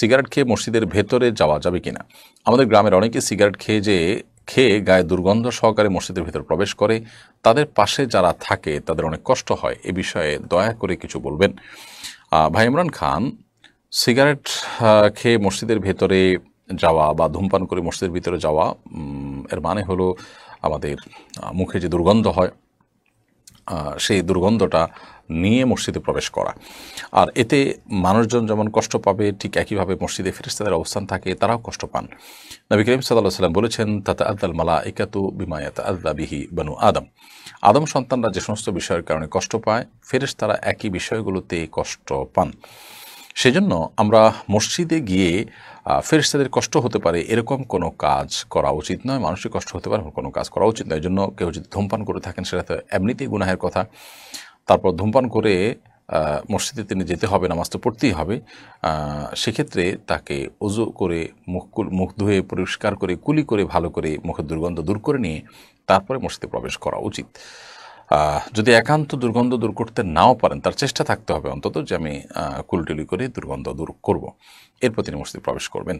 Cigarette খেয়ে মসজিদের ভেতরে যাওয়া যাবে কিনা। আমাদের গ্রামের অনেকে সিগারেট খেয়ে গায়ে দুর্গন্ধ সহকারে মসজিদের ভেতর প্রবেশ করে। তাদের পাশে যারা থাকে তাদের অনেক কষ্ট হয়। এ বিষয়ে দয়া করে কিছু বলবেন। ভাই ইমরান খান, সিগারেট খেয়ে মসজিদের ভেতরে যাওয়া বা ধূমপান করে মসজিদের ভিতরে যাওয়া, এর মানে হলো আমাদের মুখে যে দুর্গন্ধ হয় সেই দুর্গন্ধটা নিয়ে মসজিদে প্রবেশ করা। আর এতে মানুষজন যেমন কষ্ট পাবে, ঠিক একইভাবে মসজিদে ফেরেশতাদের অবস্থান থাকে, তারাও কষ্ট পান। নবী করিম সাল্লাল্লাহু আলাইহি ওয়াসাল্লাম বলেছেন, তাতাআযাল মালাইকাতু বিমা ইয়াতাআযা বিহি বানু আদম। আদম সন্তানরা যে সমস্ত বিষয়ের কারণে কষ্ট পায়, ফেরেশতারা একই বিষয়গুলোতে কষ্ট পান। সেজন্য আমরা মসজিদে গিয়ে ফেরেশতাদের কষ্ট হতে পারে এরকম কোনো কাজ করা উচিত নয়, মানুষের কষ্ট হতে পারে কোনো কাজ করা উচিত নয়। এই জন্য কেউ যদি ধূমপান করে থাকেন, সেটা তো এমনিতেই গুনাহের কথা। তারপর ধূমপান করে মসজিদে তিনি যেতে হবে, নামাজ তো পড়তেই হবে। সেক্ষেত্রে তাকে ওযু করে মুখ ধুয়ে পরিষ্কার করে কুলি করে ভালো করে মুখের দুর্গন্ধ দূর করে নিয়ে তারপরে মসজিদে প্রবেশ করা উচিত। যদি একান্ত দুর্গন্ধ দূর করতে নাও পারেন, তার চেষ্টা থাকতে হবে অন্তত যে আমি কুলটুলি করে দুর্গন্ধ দূর করব, এরপর তিনি মসজিদে প্রবেশ করবেন।